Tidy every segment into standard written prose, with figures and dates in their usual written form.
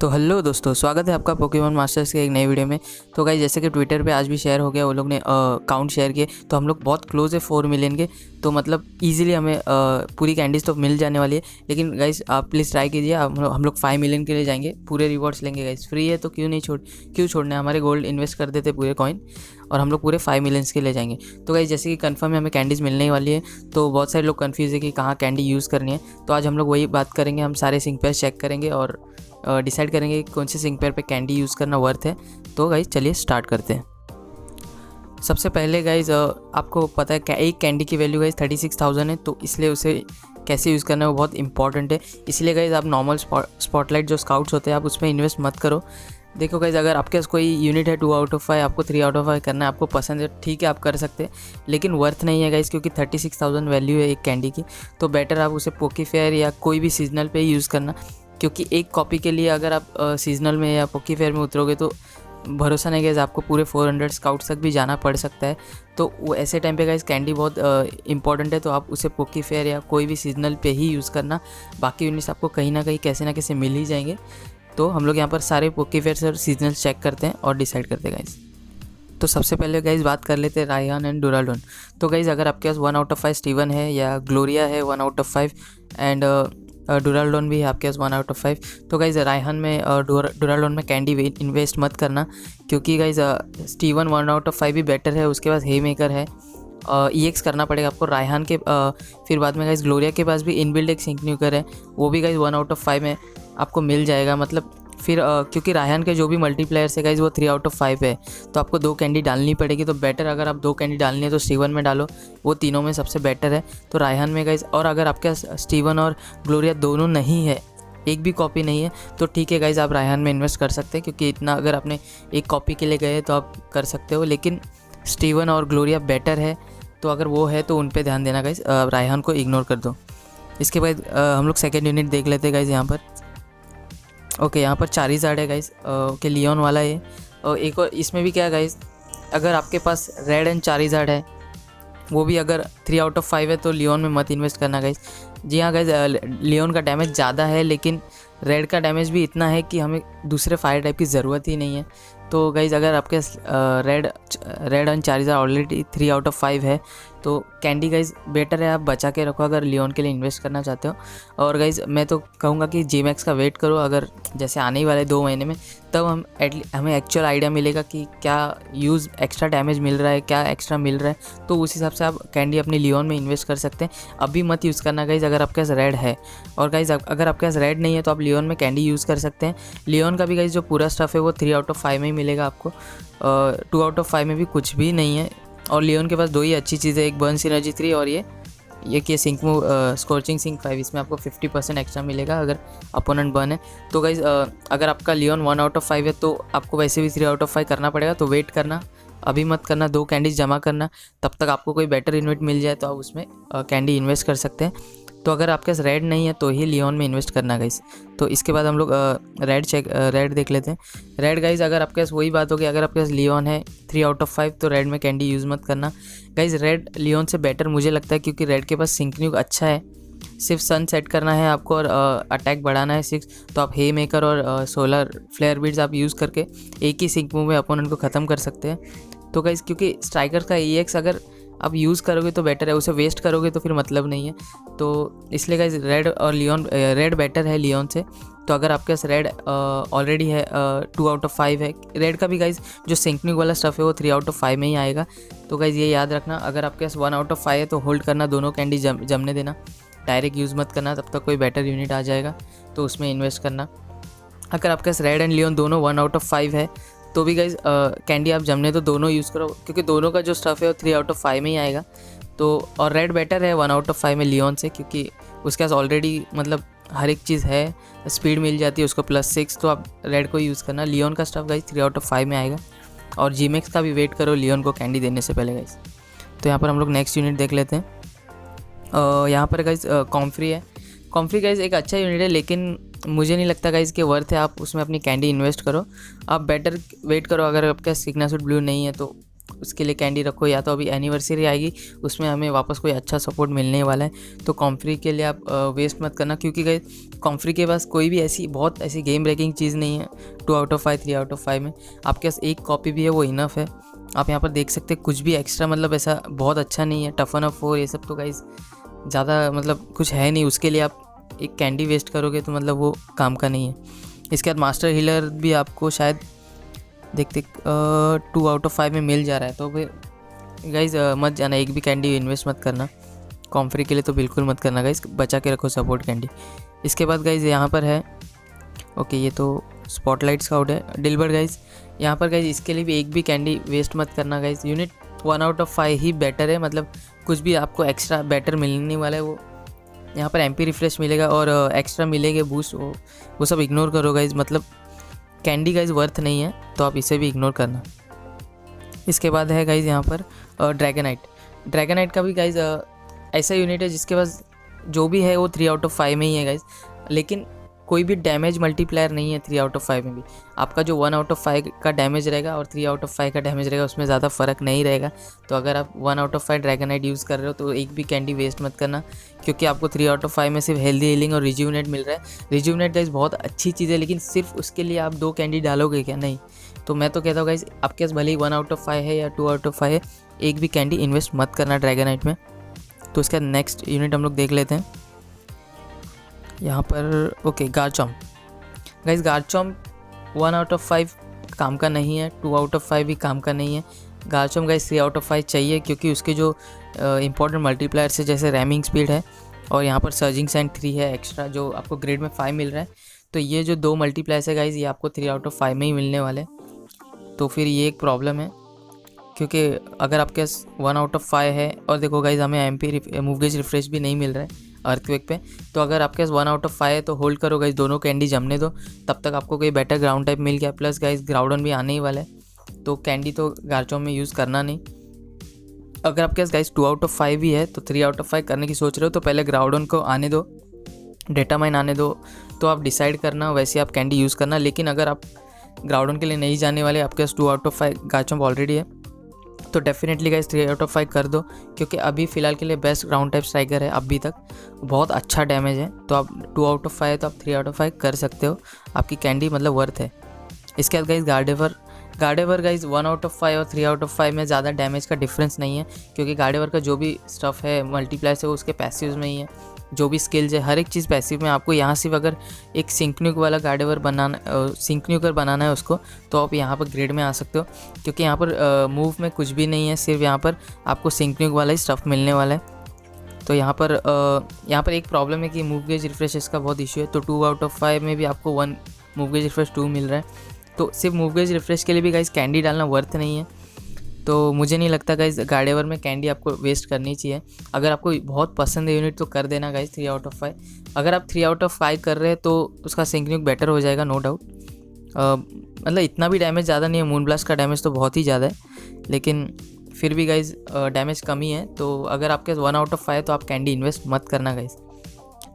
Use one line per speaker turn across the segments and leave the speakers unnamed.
तो हेलो दोस्तों, स्वागत है आपका पोकेमॉन मास्टर्स के एक नई वीडियो में। तो गाइस, जैसे कि ट्विटर पे आज भी शेयर हो गया, वो लोग ने अकाउंट शेयर किए, तो हम लोग बहुत क्लोज है 4 मिलियन के। तो मतलब इजीली हमें पूरी कैंडीज़ तो मिल जाने वाली है। लेकिन गाइस, आप प्लीज़ ट्राई कीजिए। हम लोग 5 मिलियन के लिए जाएंगे, पूरे रिवॉर्ड्स लेंगे गाइस। फ्री है तो क्यों छोड़ना है। हमारे गोल्ड इन्वेस्ट कर देते पूरे कॉइन, और हम लोग पूरे 5 मिलियंस के लिए जाएंगे। तो गाइस, जैसे कि कंफर्म है हमें कैंडीज़ मिलने ही वाली है। तो बहुत सारे लोग कन्फ्यूज़ है कि कहाँ कैंडी यूज़ करनी है। तो आज हम लोग वही बात करेंगे। हम सारे सिंक पेयर चेक करेंगे और डिसाइड करेंगे कौन से सिंक पेयर पे कैंडी यूज़ करना वर्थ है। तो गाइज चलिए स्टार्ट करते हैं। सबसे पहले गाइज, आपको पता है एक कैंडी की वैल्यू गाइज 36,000 है, तो इसलिए उसे कैसे यूज़ करना है वो बहुत इंपॉर्टेंट है। इसलिए गाइज आप नॉर्मल स्पॉटलाइट जो स्काउट्स होते हैं आप उसमें इन्वेस्ट मत करो। देखो गाइज, अगर आपके पास कोई यूनिट है 2 आउट ऑफ 5, आपको 3 आउट ऑफ 5 करना है, आपको पसंद है, ठीक है आप कर सकते हैं। लेकिन वर्थ नहीं है गाइज, क्योंकि 36,000 वैल्यू है एक कैंडी की। तो बेटर आप उसे पोकी फेयर या कोई भी सीजनल पे ही यूज़ करना। क्योंकि एक कॉपी के लिए अगर आप सीजनल में या पोकी फेयर में उतरोगे तो भरोसा नहीं गाइज, आपको पूरे 400 स्काउट्स तक भी जाना पड़ सकता है। तो वो ऐसे टाइम पे गाइज कैंडी बहुत इंपॉर्टेंट है। तो आप उसे पोकी फेयर या कोई भी सीजनल पे ही यूज़ करना। बाकी यूनिट्स आपको कहीं ना कहीं कैसे ना कैसे मिल ही जाएंगे। तो हम लोग यहाँ पर सारे पोकी फेयर और सीजनल चेक करते हैं और डिसाइड करते हैं गाइज। तो सबसे पहले गाइज बात कर लेते हैं रायहान एंड डुराल्डोन। तो गाइज, अगर आपके पास 1 आउट ऑफ 5 स्टीवन है या ग्लोरिया है 1 आउट ऑफ 5 एंड डुराल्डोन भी है आपके पास 1 आउट ऑफ 5, तो गाइज रायहान में डुराल्डोन में कैंडी इन्वेस्ट मत करना। क्योंकि गाइज स्टीवन 1 आउट ऑफ 5 भी बेटर है, उसके पास हे मेकर है। EX करना पड़ेगा आपको रायहान के। फिर बाद में गाइज ग्लोरिया के पास भी इनबिल्ड एक सिंक न्यूकर है, वो भी गाइज 1 आउट ऑफ 5 में आपको मिल जाएगा। मतलब फिर क्योंकि रायहान के जो भी मल्टीप्लायर्स है गाइज वो 3 आउट ऑफ 5 है, तो आपको 2 कैंडी डालनी पड़ेगी। तो बेटर अगर आप 2 कैंडी डालनी है तो स्टीवन में डालो, वो तीनों में सबसे बेटर है। तो रायहान में गाइज, और अगर आपके स्टीवन और ग्लोरिया दोनों नहीं है, एक भी कॉपी नहीं है, तो ठीक है गाइज आप रायहान में इन्वेस्ट कर सकते हैं। क्योंकि इतना अगर आपने एक कॉपी के लिए गए तो आप कर सकते हो। लेकिन स्टीवन और ग्लोरिया बेटर है, तो अगर वो है तो उन पर ध्यान देना गाइज, रायहान को इग्नोर कर दो। इसके बाद हम लोग सेकेंड यूनिट देख लेते हैं गाइज। यहाँ पर ओके, यहाँ पर चारिज़ार्ड है गाइज। ओके, लियोन वाला है। और एक और इसमें भी क्या है गाइज, अगर आपके पास रेड एंड चारिज़ार्ड है, वो भी अगर 3 आउट ऑफ 5 है, तो लियोन में मत इन्वेस्ट करना गाइज। जी हाँ गाइज, लियोन का डैमेज ज़्यादा है, लेकिन रेड का डैमेज भी इतना है कि हमें दूसरे फायर टाइप की ज़रूरत ही नहीं है। तो गाइज, अगर आपके red and Charizard already 3 out of 5 है, तो कैंडी गाइज बेटर है आप बचा के रखो अगर लियोन के लिए इन्वेस्ट करना चाहते हो। और गाइज मैं तो कहूँगा कि GMAX का वेट करो, अगर जैसे आने ही वाले 2 महीने में, तब हमें एक्चुअल आइडिया मिलेगा कि क्या यूज़ एक्स्ट्रा डैमेज मिल रहा है, क्या एक्स्ट्रा मिल रहा है। तो उस हिसाब से आप कैंडी अपनी लियोन में इन्वेस्ट कर सकते हैं। अभी मत यूज़ करना गाइज अगर आपके पास रेड है। और गाइज अगर आपके पास रेड नहीं है तो आप लियोन में कैंडी यूज़ कर सकते हैं। लियोन का भी गाइज जो पूरा स्टफ़ है वो 3 आउट ऑफ 5 में ही मिलेगा आपको। 2 आउट ऑफ 5 में भी कुछ भी नहीं है। और लियोन के पास 2 ही अच्छी चीज़ें, एक बर्न सिनर्जी 3 और ये सिंक मूव स्कॉर्चिंग सिंक 5। इसमें आपको 50% एक्स्ट्रा मिलेगा अगर अपोनेंट बर्न है। तो गाइज अगर आपका लियोन 1 आउट ऑफ 5 है तो आपको वैसे भी 3 आउट ऑफ 5 करना पड़ेगा। तो वेट करना, अभी मत करना, 2 कैंडीज जमा करना, तब तक आपको कोई बेटर इन्वेस्ट मिल जाए तो आप उसमें कैंडी इन्वेस्ट कर सकते हैं। तो अगर आपके पास रेड नहीं है तो ही लियोन में इन्वेस्ट करना गाइस। तो इसके बाद हम लोग रेड देख लेते हैं। रेड गाइस, अगर आपके पास वही बात होगी, अगर आपके पास लियोन है 3 आउट ऑफ 5 तो रेड में कैंडी यूज़ मत करना गाइस। रेड लियोन से बेटर मुझे लगता है, क्योंकि रेड के पास सिंक न्यूक अच्छा है। सिर्फ सन सेट करना है आपको और अटैक बढ़ाना है 6, तो आप हे मेकर और सोलर फ्लेयर बीड्स आप यूज़ करके एक ही सिंक मूव में अपोनेंट को ख़त्म कर सकते हैं। तो गाइस, क्योंकि स्ट्राइकर का EX अगर आप यूज़ करोगे तो बेटर है, उसे वेस्ट करोगे तो फिर मतलब नहीं है। तो इसलिए गाइस रेड और लियोन, रेड बेटर है लियोन से। तो अगर आपके पास रेड ऑलरेडी है 2 आउट ऑफ 5 है, रेड का भी गाइस जो सिंकनिंग वाला स्टफ़ है वो 3 आउट ऑफ 5 में ही आएगा। तो गाइस ये याद रखना, अगर आपके पास 1 आउट ऑफ 5 है तो होल्ड करना, दोनों कैंडी जमने देना, डायरेक्ट यूज़ मत करना, तब तक कोई बेटर यूनिट आ जाएगा तो उसमें इन्वेस्ट करना। अगर आपके पास रेड एंड लियोन दोनों 1 आउट ऑफ 5 है तो भी गाइज कैंडी आप जमने तो दोनों यूज़ करो, क्योंकि दोनों का जो स्टफ़ है वो 3 आउट ऑफ 5 में ही आएगा। तो और रेड बेटर है 1 आउट ऑफ 5 में लियोन से, क्योंकि उसके पास ऑलरेडी मतलब हर एक चीज़ है, स्पीड मिल जाती है उसको +6, तो आप रेड को यूज़ करना। लियोन का स्टफ़ गाइज 3 आउट ऑफ 5 में आएगा। और GMAX का भी वेट करो लियोन को कैंडी देने से पहले गाइज। तो यहाँ पर हम लोग नेक्स्ट यूनिट देख लेते हैं। यहाँ पर गाइज कॉम्फ्री है। कॉम्फ्री गाइज एक अच्छा यूनिट है, लेकिन मुझे नहीं लगता गाइज कि वर्थ है आप उसमें अपनी कैंडी इन्वेस्ट करो। आप बेटर वेट करो, अगर आपका सिग्ना सूट ब्लू नहीं है तो उसके लिए कैंडी रखो, या तो अभी एनिवर्सरी आएगी उसमें हमें वापस कोई अच्छा सपोर्ट मिलने वाला है। तो कॉम्फ्री के लिए आप वेस्ट मत करना, क्योंकि गाइस कॉम्फ्री के पास कोई भी बहुत ऐसी गेम ब्रेकिंग चीज़ नहीं है। 2 आउट ऑफ 5 3 आउट ऑफ 5 में आपके पास एक कॉपी भी है, वो इनफ है। आप यहाँ पर देख सकते हैं कुछ भी एक्स्ट्रा मतलब ऐसा बहुत अच्छा नहीं है। टफन ऑफ 4 ये सब तो गाइस ज़्यादा मतलब कुछ है नहीं, उसके लिए आप एक कैंडी वेस्ट करोगे तो मतलब वो काम का नहीं है। इसके बाद मास्टर हीलर भी आपको शायद देखते 2 आउट ऑफ 5 में मिल जा रहा है, तो फिर गाइज मत जाना, एक भी कैंडी इन्वेस्ट मत करना। कॉम्फ्री के लिए तो बिल्कुल मत करना गाइज, बचा के रखो सपोर्ट कैंडी। इसके बाद गाइज यहाँ पर है ओके, ये तो स्पॉटलाइट स्काउट है, डिलबर्ट गाइज। यहाँ पर गाइज इसके लिए भी एक भी कैंडी वेस्ट मत करना guys. Unit 1 out of 5 he better है, मतलब कुछ भी आपको एक्स्ट्रा बेटर मिलने वाला है वो यहाँ पर एमपी रिफ्रेश मिलेगा और एक्स्ट्रा मिलेंगे बूस्ट, वो सब इग्नोर करो गाइज। मतलब कैंडी गाइज वर्थ नहीं है, तो आप इसे भी इग्नोर करना। इसके बाद है गाइज यहाँ पर ड्रैगनाइट का भी गाइज ऐसा यूनिट है जिसके पास जो भी है वो 3 आउट ऑफ 5 में ही है गाइज, लेकिन कोई भी डैमेज मल्टीप्लायर नहीं है 3 आउट ऑफ 5 में भी। आपका जो 1 आउट ऑफ 5 का डैमेज रहेगा और 3 आउट ऑफ 5 का डैमेज रहेगा उसमें ज़्यादा फ़र्क नहीं रहेगा। तो अगर आप 1 आउट ऑफ 5 ड्रैगनाइट यूज़ कर रहे हो तो एक भी कैंडी वेस्ट मत करना, क्योंकि आपको 3 आउट ऑफ 5 में सिर्फ हेल्दी हीलिंग और रिज्यूनेट मिल रहा है। रिज्यूनेट गाइज बहुत अच्छी चीज़ है, लेकिन सिर्फ उसके लिए आप 2 कैंडी डालोगे क्या? नहीं। तो मैं तो कहता हूँ गाइज आपके पास भले ही 1 आउट ऑफ 5 है या 2 आउट ऑफ 5 है, एक भी कैंडी इन्वेस्ट मत करना ड्रैगनाइट में। तो इसका नेक्स्ट यूनिट हम लोग देख लेते हैं यहाँ पर। Okay, Garchomp guys, Garchomp 1 out of 5 काम का नहीं है, 2 आउट ऑफ 5 भी काम का नहीं है। गार्चॉम्प गाइज 3 आउट ऑफ 5 चाहिए, क्योंकि उसके जो इंपॉर्टेंट मल्टीप्लायर से जैसे रैमिंग स्पीड है और यहाँ पर सर्जिंग सैंड 3 है एक्स्ट्रा, जो आपको ग्रेड में 5 मिल रहा है। तो ये जो 2 मल्टीप्लायर्स है गाइज ये आपको 3 आउट ऑफ 5 में ही मिलने वाले, तो फिर ये एक प्रॉब्लम है। क्योंकि अगर आपके पास 1 आउट ऑफ 5 है और देखो गाइज हमें एमपी मूव गेज रिफ्रेश भी नहीं मिल रहा है अर्थक्वेक पे, तो अगर आपके पास 1 आउट ऑफ 5 है तो होल्ड करो गाइज, दोनों कैंडी जमने दो, तब तक आपको कोई बेटर ग्राउंड टाइप मिल गया। प्लस गाइज ग्राउंडन भी आने ही वाला है, तो कैंडी तो गार्चॉम्प में यूज़ करना नहीं। अगर आपके पास गाइज 2 आउट ऑफ 5 भी है तो 3 आउट ऑफ 5 करने की सोच रहे हो तो पहले ग्राउंडन को आने दो, डेटा माइन आने दो, तो आप डिसाइड करना, वैसे आप कैंडी यूज़ करना। लेकिन अगर आप ग्राउंडन के लिए नहीं जाने वाले, आपके पास 2 आउट ऑफ 5 गार्चॉम्प ऑलरेडी है, तो डेफिनेटली गाइस 3 आउट ऑफ 5 कर दो, क्योंकि अभी फ़िलहाल के लिए बेस्ट ग्राउंड टाइप स्ट्राइकर है अभी तक, बहुत अच्छा डैमेज है। तो आप 2 आउट ऑफ 5 है तो आप 3 आउट ऑफ 5 कर सकते हो, आपकी कैंडी मतलब वर्थ है। इसके बाद गाइस गार्डेवर गाइस 1 आउट ऑफ 5 और 3 आउट ऑफ 5 में ज़्यादा डैमेज का डिफरेंस नहीं है, क्योंकि गार्डेवर का जो भी स्टफ़ है मल्टीप्लायर से वो उसके पैसिव्स में ही है, जो भी स्किल्स है हर एक चीज़ पैसिव में। आपको यहाँ सिर्फ अगर एक सिंकन्यूक वाला गार्डेवर बनाना, सिंकन्यूकर बनाना है उसको, तो आप यहाँ पर ग्रेड में आ सकते हो, क्योंकि यहाँ पर मूव में कुछ भी नहीं है, सिर्फ यहाँ पर आपको सिंकन्यूक वाला ही स्टफ़ मिलने वाला है। तो यहाँ पर एक प्रॉब्लम है कि मूव गेज रिफ्रेश का बहुत इशू है। तो 2 आउट ऑफ 5 में भी आपको 1 मूव गेज रिफ्रेश 2 मिल रहा है, तो सिर्फ मूव गेज रिफ्रेश के लिए भी गाइस कैंडी डालना वर्थ नहीं है। तो मुझे नहीं लगता गाइस गार्डेवर में कैंडी आपको वेस्ट करनी चाहिए। अगर आपको बहुत पसंद है यूनिट तो कर देना गाइस 3 आउट ऑफ 5। अगर आप 3 आउट ऑफ 5 कर रहे हैं तो उसका सिंकन्यूक बेटर हो जाएगा, नो डाउट। मतलब इतना भी डैमेज ज़्यादा नहीं है, मून ब्लास्ट का डैमेज तो बहुत ही ज़्यादा है, लेकिन फिर भी गाइस डैमेज कम ही है। तो अगर आपके 1 आउट ऑफ 5 है तो आप कैंडी इन्वेस्ट मत करना गाइस।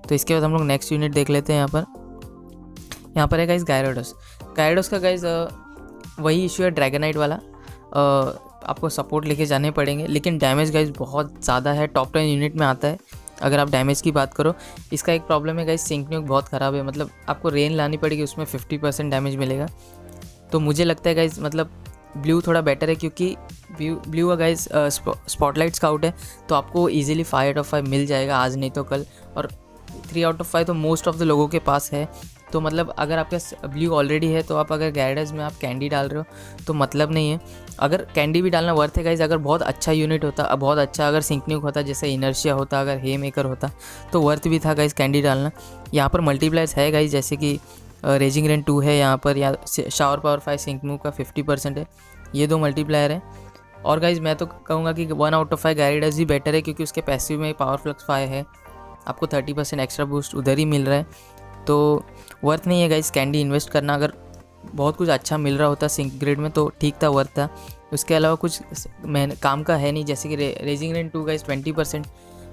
तो इसके बाद हम लोग नेक्स्ट यूनिट देख लेते हैं। यहाँ पर है गाइस गायरोडस का गाइस वही इशू है ड्रैगनाइट वाला, आपको सपोर्ट लेके जाने पड़ेंगे, लेकिन डैमेज गाइस बहुत ज़्यादा है, टॉप 10 यूनिट में आता है अगर आप डैमेज की बात करो। इसका एक प्रॉब्लम है गाइस, सिंकन्यूक बहुत ख़राब है, मतलब आपको रेन लानी पड़ेगी, उसमें 50% डैमेज मिलेगा। तो मुझे लगता है गाइस मतलब ब्लू थोड़ा बेटर है, क्योंकि ब्लू का गाइस स्पॉटलाइट स्काउट है, तो आपको ईजिली 5 आउट ऑफ 5 मिल जाएगा आज नहीं तो कल, और 3 आउट ऑफ 5 तो मोस्ट ऑफ द लोगों के पास है। तो मतलब अगर आपके पास ब्लू ऑलरेडी है तो आप अगर गाइडर्स में आप कैंडी डाल रहे हो तो मतलब नहीं है। अगर कैंडी भी डालना वर्थ है गाइस, अगर बहुत अच्छा यूनिट होता, बहुत अच्छा अगर सिंकन्यूक होता, जैसे इनर्शिया होता, अगर हे मेकर होता, तो वर्थ भी था गाइस कैंडी डालना। यहाँ पर मल्टीप्लायर्स है गाइस, जैसे कि रेजिंग रेन 2 है यहाँ पर, या शावर पावर 5 सिंकन्यूक का 50% है, ये 2 मल्टीप्लायर है। और गाइस मैं तो कहूँगा कि 1 out of 5 guiders he better है, क्योंकि उसके पैसिव में पावर फ्लक्स 5 है, आपको 30% एक्स्ट्रा बूस्ट उधर ही मिल रहा है। तो वर्थ नहीं है गाइस कैंडी इन्वेस्ट करना। अगर बहुत कुछ अच्छा मिल रहा होता सिंक ग्रेड में तो ठीक था, वर्थ था। उसके अलावा कुछ काम का है नहीं, जैसे कि raising rain 2 guys 20%,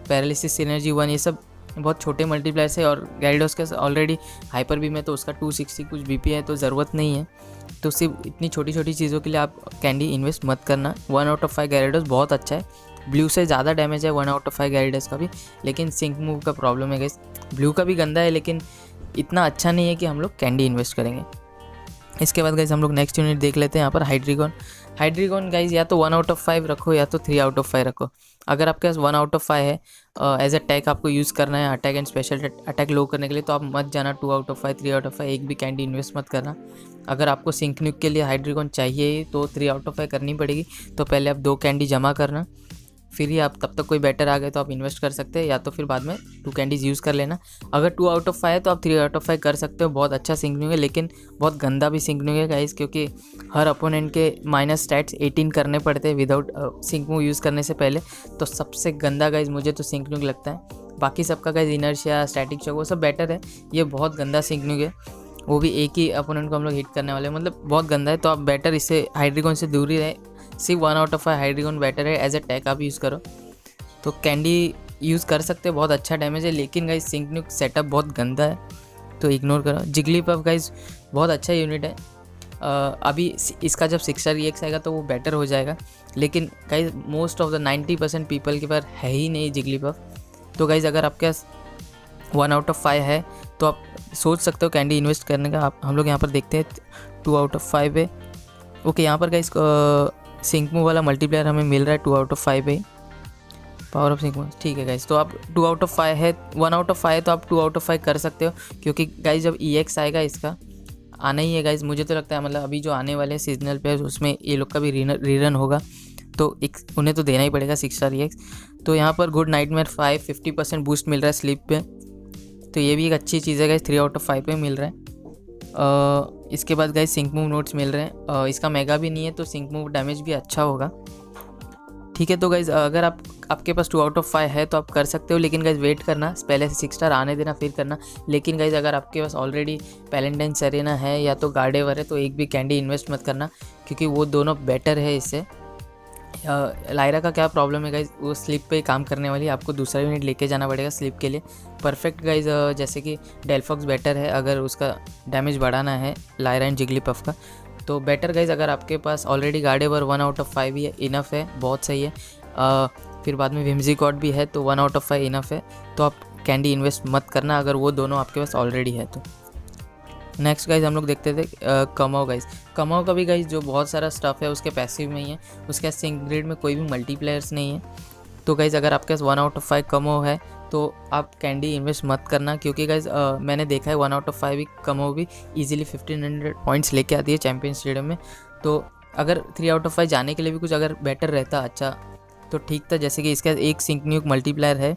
paralysis synergy 1, ये सब बहुत छोटे मल्टीप्लायर से, और गैरिडोस के ऑलरेडी हाइपर बीम है तो उसका 260 कुछ बीपी है, तो ज़रूरत नहीं है। तो सिर्फ इतनी छोटी छोटी चीज़ों के लिए आप कैंडी इन्वेस्ट मत करना। 1 आउट ऑफ 5 गैरिडोस बहुत अच्छा है, ब्लू से ज़्यादा डैमेज है 1 आउट ऑफ 5 गैरिडोस का भी, लेकिन सिंक मूव का प्रॉब्लम है गाइस। ब्लू का भी गंदा है लेकिन इतना अच्छा नहीं है कि हम लोग कैंडी इन्वेस्ट करेंगे। इसके बाद गाइस हम लोग नेक्स्ट यूनिट देख लेते हैं। यहाँ पर हाइड्रीगॉन गाइस या तो 1 आउट ऑफ 5 रखो या तो 3 आउट ऑफ 5 रखो। अगर आपके पास 1 आउट ऑफ 5 है एज अ टैग आपको यूज़ करना है अटैक एंड स्पेशल अटैक लो करने के लिए, तो आप मत जाना 2 आउट ऑफ 5 3 आउट ऑफ 5 एक भी कैंडी इन्वेस्ट मत करना। अगर आपको सिंक न्यूक के लिए हाइड्रीगॉन चाहिए तो 3 आउट ऑफ 5 करनी पड़ेगी, तो पहले आप 2 कैंडी जमा करना, फिर ही आप तब तक कोई बेटर आ गए तो आप इन्वेस्ट कर सकते हैं, या तो फिर बाद में 2 कैंडीज़ यूज़ कर लेना। अगर 2 आउट ऑफ 5 है तो आप 3 आउट ऑफ 5 कर सकते हो। बहुत अच्छा सिंक न्यूक है लेकिन बहुत गंदा भी सिंक न्यूक है गाइस, क्योंकि हर अपोनेंट के माइनस स्टैट्स 18 करने पड़ते हैं विदाउट सिंक मूव यूज़ करने से पहले। तो सबसे गंदा गाइस मुझे तो सिंक न्यूक लगता है। बाकी सबका गाइस इनर्शिया, स्टैटिक शॉक वो सब बेटर है, ये बहुत गंदा सिंक न्यूक है, वो भी एक ही अपोनेंट को हम लोग हिट करने वाले हैं, मतलब बहुत गंदा है। तो आप बेटर इससे हाइड्रीगॉन से दूर ही रहे, सिर्फ 1 आउट ऑफ 5 हाइड्रीगॉन बेटर है, एज अ टैग आप यूज़ करो तो कैंडी यूज़ कर सकते हो, बहुत अच्छा डैमेज है। लेकिन गाइस सिंक न्यूक सेटअप बहुत गंदा है तो इग्नोर करो। जिगलीपफ गाइस बहुत अच्छा यूनिट है, अभी इसका जब 6 स्टार EX आएगा तो वो बेटर हो जाएगा, लेकिन guys most of the 90% people के पास है ही नहीं जिगलीपफ। तो गाइस अगर आपके पास 1 आउट ऑफ 5 है तो आप सोच सकते हो कैंडी इन्वेस्ट करने का। हम लोग यहाँ पर देखते हैं 2 आउट ऑफ 5 है। ओके, यहाँ पर गाइस सिंक मूव वाला मल्टीप्लायर हमें मिल रहा है 2 आउट ऑफ 5 है, पावर ऑफ सिंक मूव, ठीक है गाइस। तो आप 2 आउट ऑफ 5 है, 1 आउट ऑफ 5 है तो आप 2 आउट ऑफ 5 कर सकते हो, क्योंकि गाइस जब EX आएगा इसका आना ही है गाइस, मुझे तो लगता है मतलब अभी जो आने वाले सीजनल पे उसमें ये लोग का भी रीरन होगा, तो एक उन्हें तो देना ही पड़ेगा 6 स्टार EX। तो यहाँ पर गुड नाइटमेयर 5 50% बूस्ट मिल रहा है स्लीप पे, तो ये भी एक अच्छी चीज़ है गाइस, 3 आउट ऑफ 5 पे मिल रहा है। इसके बाद गाइस सिंक मूव नोट्स मिल रहे हैं, इसका मेगा भी नहीं है तो सिंक मूव डैमेज भी अच्छा होगा, ठीक है। तो गाइज अगर आपके पास 2 आउट ऑफ 5 है तो आप कर सकते हो, लेकिन गाइज वेट करना, पहले से 6 स्टार आने देना फिर करना। लेकिन गाइज अगर आपके पास ऑलरेडी पैलेंटाइन सेरेना है या तो गार्डेवर है तो एक भी कैंडी इन्वेस्ट मत करना, क्योंकि वो दोनों बेटर है इससे। लायरा का क्या प्रॉब्लम है गाइज, वो स्लिप पे काम करने वाली है, आपको दूसरा यूनिट लेके जाना पड़ेगा स्लिप के लिए। परफेक्ट गाइज जैसे कि डेल्फॉक्स बेटर है अगर उसका डैमेज बढ़ाना है लायरा एंड जिगलीपफ का, तो बेटर गाइज अगर आपके पास ऑलरेडी गार्डेवर 1 आउट ऑफ 5 ही है, इनफ है, बहुत सही है। फिर बाद में विम्जीकॉट भी है तो 1 आउट ऑफ 5 इनफ है, तो आप कैंडी इन्वेस्ट मत करना अगर वो दोनों आपके पास ऑलरेडी है तो। नेक्स्ट गाइज हम लोग देखते थे कमाओ गाइज। कमाओ का भी गाइज जो बहुत सारा स्टफ़ है उसके पैसिव में ही है, उसके सिंक ग्रेड में कोई भी मल्टीप्लेयर्स नहीं है। तो गाइज अगर आपके पास 1 आउट ऑफ 5 कमाओ है तो आप कैंडी इन्वेस्ट मत करना, क्योंकि गाइज मैंने देखा है 1 आउट ऑफ 5 भी कमाओ भी ईजिली 1500 पॉइंट्स लेके आती है चैम्पियन स्टेडियम में। तो अगर 3 आउट ऑफ 5 जाने के लिए भी कुछ अगर बेटर रहता अच्छा तो ठीक था। जैसे कि इसका एक सिंक न्यूक मल्टीप्लायर है,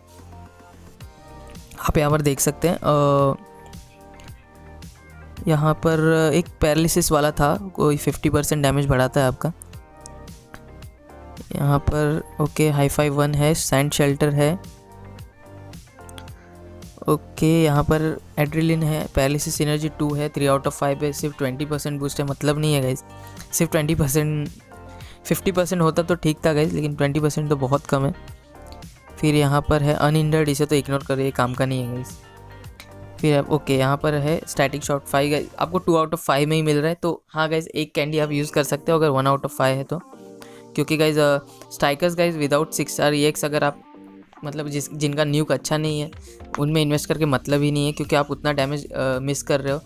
आप यहाँ पर देख सकते हैं, यहाँ पर एक पैरालिसिस वाला था, कोई 50% डैमेज बढ़ाता है आपका। यहाँ पर ओके हाई-फाई 1 है, सैंड शेल्टर है, ओके यहाँ पर एड्रेलिन है, पैरालिसिस एनर्जी 2 है, 3 आउट ऑफ 5 है, सिर्फ 20% बूस्ट है, मतलब नहीं है गाइज, सिर्फ 20%। 50% होता तो ठीक था गाइज, लेकिन 20% तो बहुत कम है। फिर यहाँ पर है अनहिंडर्ड, इसे तो इग्नोर करिए, काम का नहीं है गाइज। फिर ओके यहाँ पर है स्टैटिक शॉट 5 गाइज, आपको 2 आउट ऑफ 5 में ही मिल रहा है, तो हाँ गाइज एक कैंडी आप यूज़ कर सकते हो अगर 1 आउट ऑफ 5 है तो, क्योंकि guys strikers guys without 6 star EX अगर आप मतलब जिनका न्यूक अच्छा नहीं है उनमें इन्वेस्ट करके मतलब ही नहीं है, क्योंकि आप उतना डैमेज मिस कर रहे हो।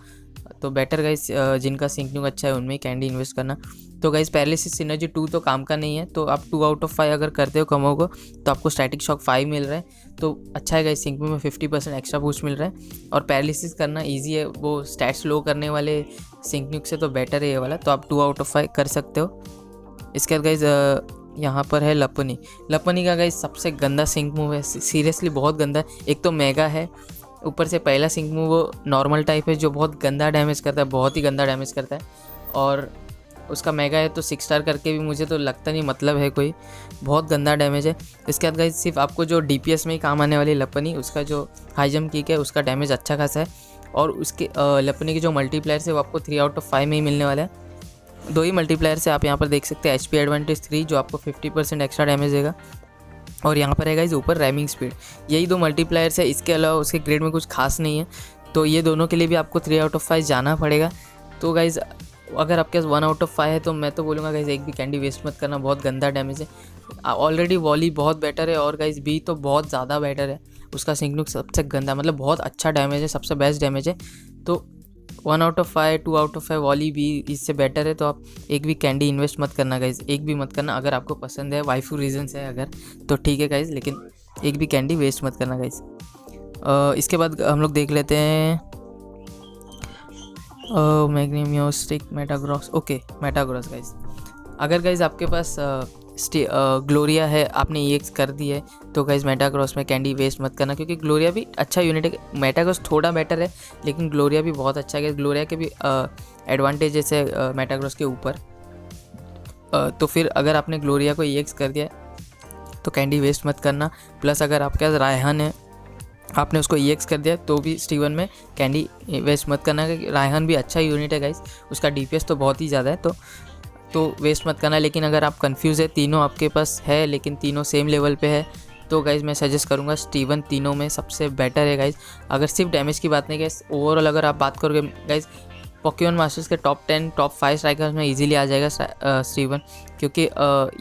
तो बेटर गाइज जिनका सिंक न्यूक अच्छा है उनमें ही कैंडी इन्वेस्ट करना। तो गाइज पैरालिसिस एनर्जी 2 तो काम का नहीं है, तो आप 2 आउट ऑफ 5 अगर करते हो कमो को तो आपको स्टैटिक शॉक 5 मिल रहा है, तो अच्छा है गाइज। सिंक में 50% एक्स्ट्रा बूस्ट मिल रहा है और पैरालिसिस करना ईजी है, वो स्टैट्स लो करने वाले सिंक न्यूक से तो बेटर है ये वाला, तो आप 2 आउट ऑफ 5 कर सकते हो। इसके बाद गाइज यहाँ पर है लपनी का गाइज सबसे गंदा सिंक मूव है, सीरियसली बहुत गंदा है। एक तो मेगा है, ऊपर से पहला सिंक मूव वो नॉर्मल टाइप है जो बहुत गंदा डैमेज करता है, बहुत ही गंदा डैमेज करता है, और उसका मेगा है तो 6 स्टार करके भी मुझे तो लगता नहीं मतलब है कोई, बहुत गंदा डैमेज है। इसके बाद गाइज सिर्फ आपको जो DPS में ही काम आने वाली लपनी, उसका जो हाई जंप किक है उसका डैमेज अच्छा खासा है, और उसके लपनी के जो मल्टीप्लायर है वो आपको 3 आउट ऑफ 5 में ही मिलने वाला है। 2 ही मल्टीप्लायर से आप यहाँ पर देख सकते हैं, HP एडवांटेज 3 जो आपको 50% एक्स्ट्रा डैमेज देगा, और यहाँ पर है गाइज ऊपर रैमिंग स्पीड। यही दो मल्टीप्लायर्स है, इसके अलावा उसके ग्रेड में कुछ खास नहीं है। तो ये दोनों के लिए भी आपको 3 आउट ऑफ 5 जाना पड़ेगा। तो गाइज अगर आपके पास 1 आउट ऑफ 5 है तो मैं तो बोलूँगा गाइज एक भी कैंडी वेस्ट मत करना, बहुत गंदा डैमेज है। ऑलरेडी वॉली बहुत बेटर है और गाइज बी तो बहुत ज़्यादा बेटर है, उसका सिंकनुक सबसे गंदा, मतलब बहुत अच्छा डैमेज है, सबसे बेस्ट डैमेज है। तो 1 आउट ऑफ 5, 2 आउट ऑफ 5 वॉली भी इससे बेटर है। तो आप एक भी कैंडी इन्वेस्ट मत करना गाइज, एक भी मत करना। अगर आपको पसंद है, वाइफू रीजन्स है अगर, तो ठीक है गाइज, लेकिन एक भी कैंडी वेस्ट मत करना गाइज। इसके बाद हम लोग देख लेते हैं मैग्नीमियोस्टिक मेटाग्रॉस। ओके, मेटाग्रॉस गाइज, अगर गाइज आपके पास ग्लोरिया है, आपने EX कर दी है, तो गाइज मेटाग्रॉस में कैंडी वेस्ट मत करना, क्योंकि ग्लोरिया भी अच्छा यूनिट है। मेटाग्रॉस थोड़ा बेटर है, लेकिन ग्लोरिया भी बहुत अच्छा है। ग्लोरिया के भी एडवांटेजेस है मेटाग्रॉस के ऊपर। तो फिर अगर आपने ग्लोरिया को EX कर दिया तो कैंडी वेस्ट मत करना। प्लस अगर आपके पास रायहान है, आपने उसको EX कर दिया तो भी स्टीवन में कैंडी वेस्ट मत करना, क्योंकि रायहान भी अच्छा यूनिट है गाइज, उसका DPS तो बहुत ही ज़्यादा है, तो वेस्ट मत करना। लेकिन अगर आप कंफ्यूज है, तीनों आपके पास है लेकिन तीनों सेम लेवल पे है, तो गाइज़ मैं सजेस्ट करूँगा स्टीवन तीनों में सबसे बेटर है गाइज़। अगर सिर्फ डैमेज की बात नहीं गाइज़, ओवरऑल अगर आप बात करोगे गाइज़, पोकेमॉन मास्टर्स के टॉप 10 टॉप 5 स्ट्राइकर्स में इजीली आ जाएगा स्टीवन, क्योंकि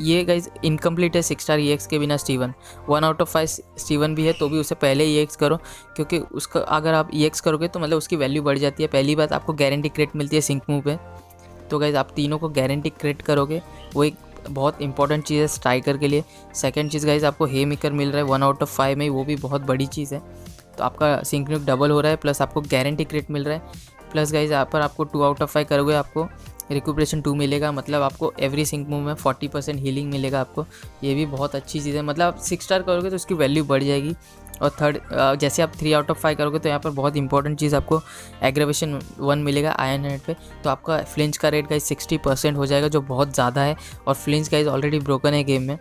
ये गाइज़ इनकम्प्लीट है 6 स्टार EX के बिना स्टीवन। 1 आउट ऑफ 5 स्टीवन भी है तो भी उसे पहले EX करो, क्योंकि उसका अगर आप EX करोगे तो मतलब उसकी वैल्यू बढ़ जाती है। पहली बात, आपको गारंटी क्रेडिट मिलती है सिंक मूव पे, तो गाइज़ आप तीनों को गारंटी क्रेडिट करोगे, वो एक बहुत इंपॉर्टेंट चीज़ है स्ट्राइकर के लिए। सेकंड चीज़ गाइज़, आपको हे मेकर मिल रहा है 1 आउट ऑफ 5 में, वो भी बहुत बड़ी चीज़ है। तो आपका सिंकनुक डबल हो रहा है, प्लस आपको गारंटी क्रेडिट मिल रहा है। प्लस गाइज़ यहाँ पर आपको 2 आउट ऑफ 5 करोगे, आपको रिक्यूपरेशन 2 मिलेगा, मतलब आपको एवरी सिंक मूव में 40% हीलिंग मिलेगा आपको। ये भी बहुत अच्छी चीज़ है, मतलब आप 6 स्टार करोगे तो उसकी वैल्यू बढ़ जाएगी। और थर्ड, जैसे आप 3 आउट ऑफ 5 करोगे तो यहाँ पर बहुत इंपॉर्टेंट चीज़, आपको एग्रेवेशन 1 मिलेगा आयरन हेड पे, तो आपका फ्लिंच का रेट गाइज 60% हो जाएगा, जो बहुत ज़्यादा है। और फ्लिंच गाइज ऑलरेडी ब्रोकन है गेम में।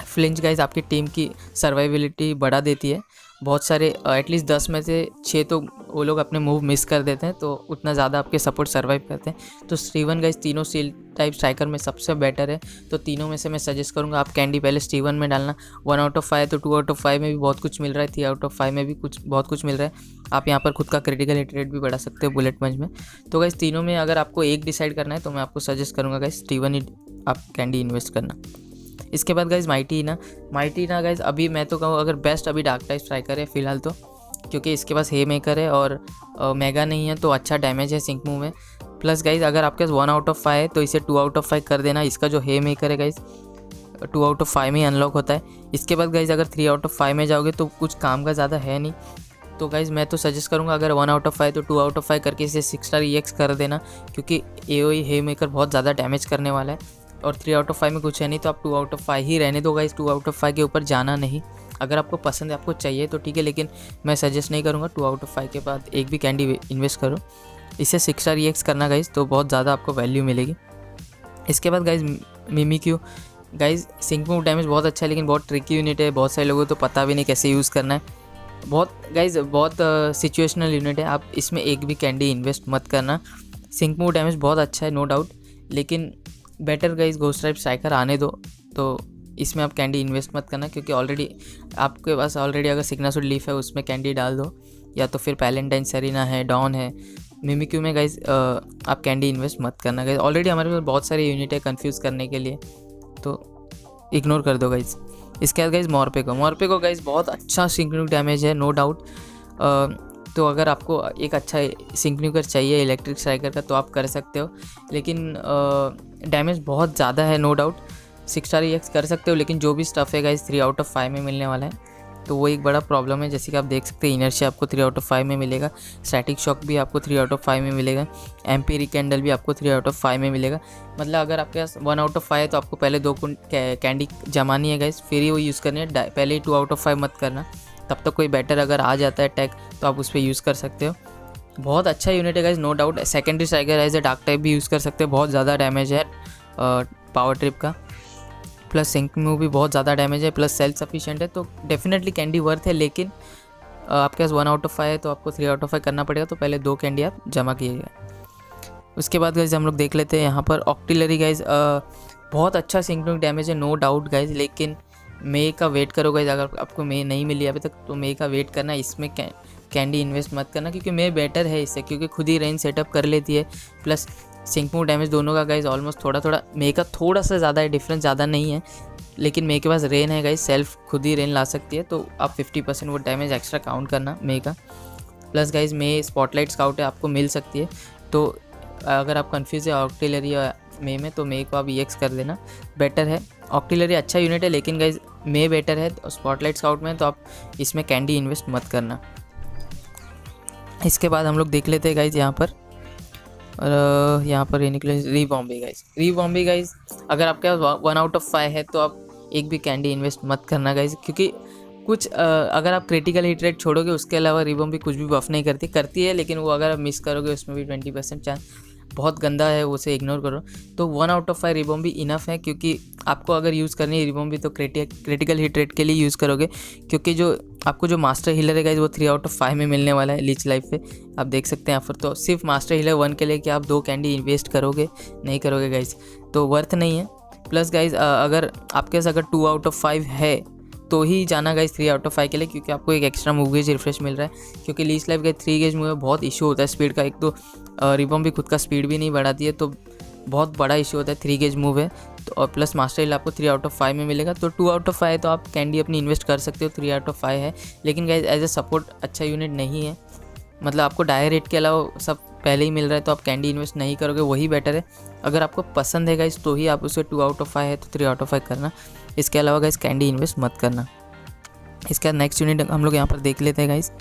फ्लिंच गाइज आपकी टीम की सर्वाइबिलिटी बढ़ा देती है। बहुत सारे एटलीस्ट 10 में से 6 तो वो लोग अपने मूव मिस कर देते हैं, तो उतना ज़्यादा आपके सपोर्ट सर्वाइव करते हैं। तो स्टीवन गाइज तीनों सील टाइप स्ट्राइकर में सबसे बेटर है, तो तीनों में से मैं सजेस्ट करूँगा आप कैंडी पहले स्टीवन में डालना। 1 आउट ऑफ 5 तो 2 आउट ऑफ 5 में भी बहुत कुछ मिल रहा है, 3 आउट ऑफ 5 में भी बहुत कुछ मिल रहा है। आप यहाँ पर खुद का क्रिटिकल हिट रेट भी बढ़ा सकते हो बुलेट पंच में। तो गाइज तीनों में अगर आपको एक डिसाइड करना है तो मैं आपको सजेस्ट करूँगा गाइज स्टीवन ही आप कैंडी इन्वेस्ट करना। इसके बाद गाइज माइटी ना गाइज, अभी मैं तो कहूँ अगर बेस्ट अभी डार्क टाइप स्ट्राइकर है फिलहाल तो, क्योंकि इसके पास हे मेकर है और मेगा नहीं है, तो अच्छा डैमेज है सिंक मूव में। प्लस गाइज अगर आपके पास 1 आउट ऑफ 5 है तो इसे 2 आउट ऑफ 5 कर देना। इसका जो हे मेकर है गाइज 2 आउट ऑफ 5 में ही अनलॉक होता है। इसके बाद गाइज अगर 3 आउट ऑफ 5 में जाओगे तो कुछ काम का ज़्यादा है नहीं, तो गाइज मैं तो सजेस्ट करूँगा अगर 1 आउट ऑफ 5 तो 2 आउट ऑफ 5 करके इसे 6 स्टार EX कर देना, क्योंकि AOE हे मेकर बहुत ज़्यादा डैमेज करने वाला है। और 3 आउट ऑफ 5 में कुछ है नहीं, तो आप 2 आउट ऑफ 5 ही रहने दो गाइज, 2 आउट ऑफ 5 के ऊपर जाना नहीं। अगर आपको पसंद है, आपको चाहिए तो ठीक है, लेकिन मैं सजेस्ट नहीं करूँगा 2 आउट ऑफ 5 के बाद एक भी कैंडी इन्वेस्ट करो। इसे 6 स्टार EX करना गाइज, तो बहुत ज़्यादा आपको वैल्यू मिलेगी। इसके बाद guys Mimikyu guys, sync move damage बहुत अच्छा है, लेकिन बहुत ट्रिकी यूनिट है, बहुत सारे लोगों को तो पता भी नहीं कैसे यूज़ करना है। बहुत सिचुएशनल यूनिट है, आप इसमें एक भी कैंडी इन्वेस्ट मत करना। सिंक मूव डैमेज बहुत अच्छा है नो डाउट, लेकिन better guys ghost type striker आने दो, तो इसमें आप कैंडी इन्वेस्ट मत करना, क्योंकि ऑलरेडी आपके पास अगर सिग्नासुड लीफ है उसमें कैंडी डाल दो, या तो फिर पैलेंटाइन सेरिना है, डॉन है। मिमिक्यू में गाइज आप कैंडी इन्वेस्ट मत करना गाइज, ऑलरेडी हमारे पास बहुत सारे यूनिट है कन्फ्यूज़ करने के लिए, तो इग्नोर कर दो गाइज। इसके बाद गाइज मॉर्पे को गाइज बहुत अच्छा सिंक्रोनिक डैमेज है नो डाउट। तो अगर आपको एक अच्छा सिंक्रोनिकर चाहिए इलेक्ट्रिक स्ट्राइकर का तो आप कर सकते हो, लेकिन डैमेज बहुत ज़्यादा है नो डाउट। 6 स्टार EX कर सकते हो, लेकिन जो भी स्टफ़ है गाइज 3 आउट ऑफ 5 में मिलने वाला है, तो वो एक बड़ा प्रॉब्लम है। जैसे कि आप देख सकते हैं इनर्शिया आपको 3 आउट ऑफ 5 में मिलेगा, स्टैटिक शॉक भी आपको 3 आउट ऑफ 5 में मिलेगा, एम्पीरी कैंडल भी आपको 3 आउट ऑफ 5 में मिलेगा। मतलब अगर आपके पास 1 आउट ऑफ 5 है तो आपको पहले 2 कैंडी जमानी है गाइज, फिर ही वो यूज़ करनी है, पहले ही 2 आउट ऑफ 5 मत करना। तब तक कोई बेटर अगर आ जाता है टैग तो आप उस पर यूज़ कर सकते हो। बहुत अच्छा यूनिट है guys no doubt. Secondary striker as a dark type भी यूज़ कर सकते हैं, बहुत ज़्यादा डैमेज है पावर ट्रिप का, प्लस सिंक मूव भी बहुत ज़्यादा डैमेज है, प्लस सेल्फ सफिशिएंट है, तो डेफिनेटली कैंडी वर्थ है। लेकिन आपके पास 1 आउट ऑफ 5 है तो आपको 3 आउट ऑफ 5 करना पड़ेगा, तो पहले 2 कैंडी आप जमा कीजिएगा। उसके बाद गाइज हम लोग देख लेते हैं यहाँ पर ऑक्टिलरी गाइज, बहुत अच्छा सिंक्रोनिक डैमेज है नो डाउट गाइज, लेकिन मे का वेट करो गाइज। अगर आपको मे नहीं मिली अभी तक तो मे का वेट करना, इसमें कैंडी इन्वेस्ट मत करना, क्योंकि मे बेटर है इससे, क्योंकि खुद ही रेंज सेटअप कर लेती है। प्लस सिंक मूव डैमेज दोनों का गाइज ऑलमोस्ट थोड़ा मे का थोड़ा सा ज़्यादा है, डिफरेंस ज़्यादा नहीं है, लेकिन मे के पास रेन है गाइज, सेल्फ खुद ही रेन ला सकती है, तो आप 50% वो डैमेज एक्स्ट्रा काउंट करना मे का। प्लस गाइज मे स्पॉटलाइट स्काउट है, आपको मिल सकती है, तो अगर आप कंफ्यूज है ऑक्टिलरी या मे में तो मे को आप EX कर देना, बेटर है। ऑक्टिलरी अच्छा यूनिट है, लेकिन गाइज मे बेटर है स्पॉटलाइट स्काउट में, तो आप इसमें कैंडी इन्वेस्ट मत करना। इसके बाद हम लोग देख लेते हैं गाइज यहाँ पर, और यहाँ पर ये निकले रीबॉम्बे गाइज। रीबॉम्बे गाइज अगर आपके पास 1 आउट ऑफ 5 है तो आप एक भी कैंडी इन्वेस्ट मत करना गाइज, क्योंकि कुछ अगर आप क्रिटिकल हिट रेट छोड़ोगे उसके अलावा रीबॉम्बे कुछ भी बफ नहीं करती है, लेकिन वो अगर आप मिस करोगे उसमें भी 20% चांस, बहुत गंदा है, उसे इग्नोर करो। तो 1 आउट ऑफ 5 रिबॉम्बी इनफ है, क्योंकि आपको अगर यूज़ करनी है रिबॉम्बी तो क्रिटिकल हिट रेट के लिए यूज़ करोगे, क्योंकि जो आपको जो मास्टर हीलर है गाइज वो 3 आउट ऑफ 5 में मिलने वाला है लीच लाइफ पे, आप देख सकते हैं यहाँ पर। तो सिर्फ मास्टर हीलर 1 के लिए कि आप 2 कैंडी इन्वेस्ट करोगे, नहीं करोगे गाइज, तो वर्थ नहीं है। प्लस गाइज अगर आपके पास अगर 2 आउट ऑफ 5 है तो ही जाना गाइज 3 आउट ऑफ 5 के लिए, क्योंकि आपको एक एक्स्ट्रा मूव गेज रिफ्रेश मिल रहा है, क्योंकि लीच लाइफ का 3 गेज मूव में बहुत इशू होता है स्पीड का। एक तो रिबॉम भी खुद का स्पीड भी नहीं बढ़ाती है, तो बहुत बड़ा इशू होता है, 3 गेज मूव है तो, और प्लस मास्टर हील आपको 3 आउट ऑफ 5 में मिलेगा, तो 2 आउट ऑफ 5 है तो आप कैंडी अपनी इन्वेस्ट कर सकते हो, 3 आउट ऑफ 5 है। लेकिन गाइज एज ए सपोर्ट अच्छा यूनिट नहीं है, मतलब आपको डायर रेट के अलावा सब पहले ही मिल रहा है, तो आप कैंडी इन्वेस्ट नहीं करोगे, वही बेटर है। अगर आपको पसंद है गाइज तो ही आप उसे 2 आउट ऑफ 5 है तो 3 आउट ऑफ 5 करना, इसके अलावा गाइज कैंडी इन्वेस्ट मत करना। इसके बाद नेक्स्ट यूनिट हम लोग यहाँ पर देख लेते हैं गाइज।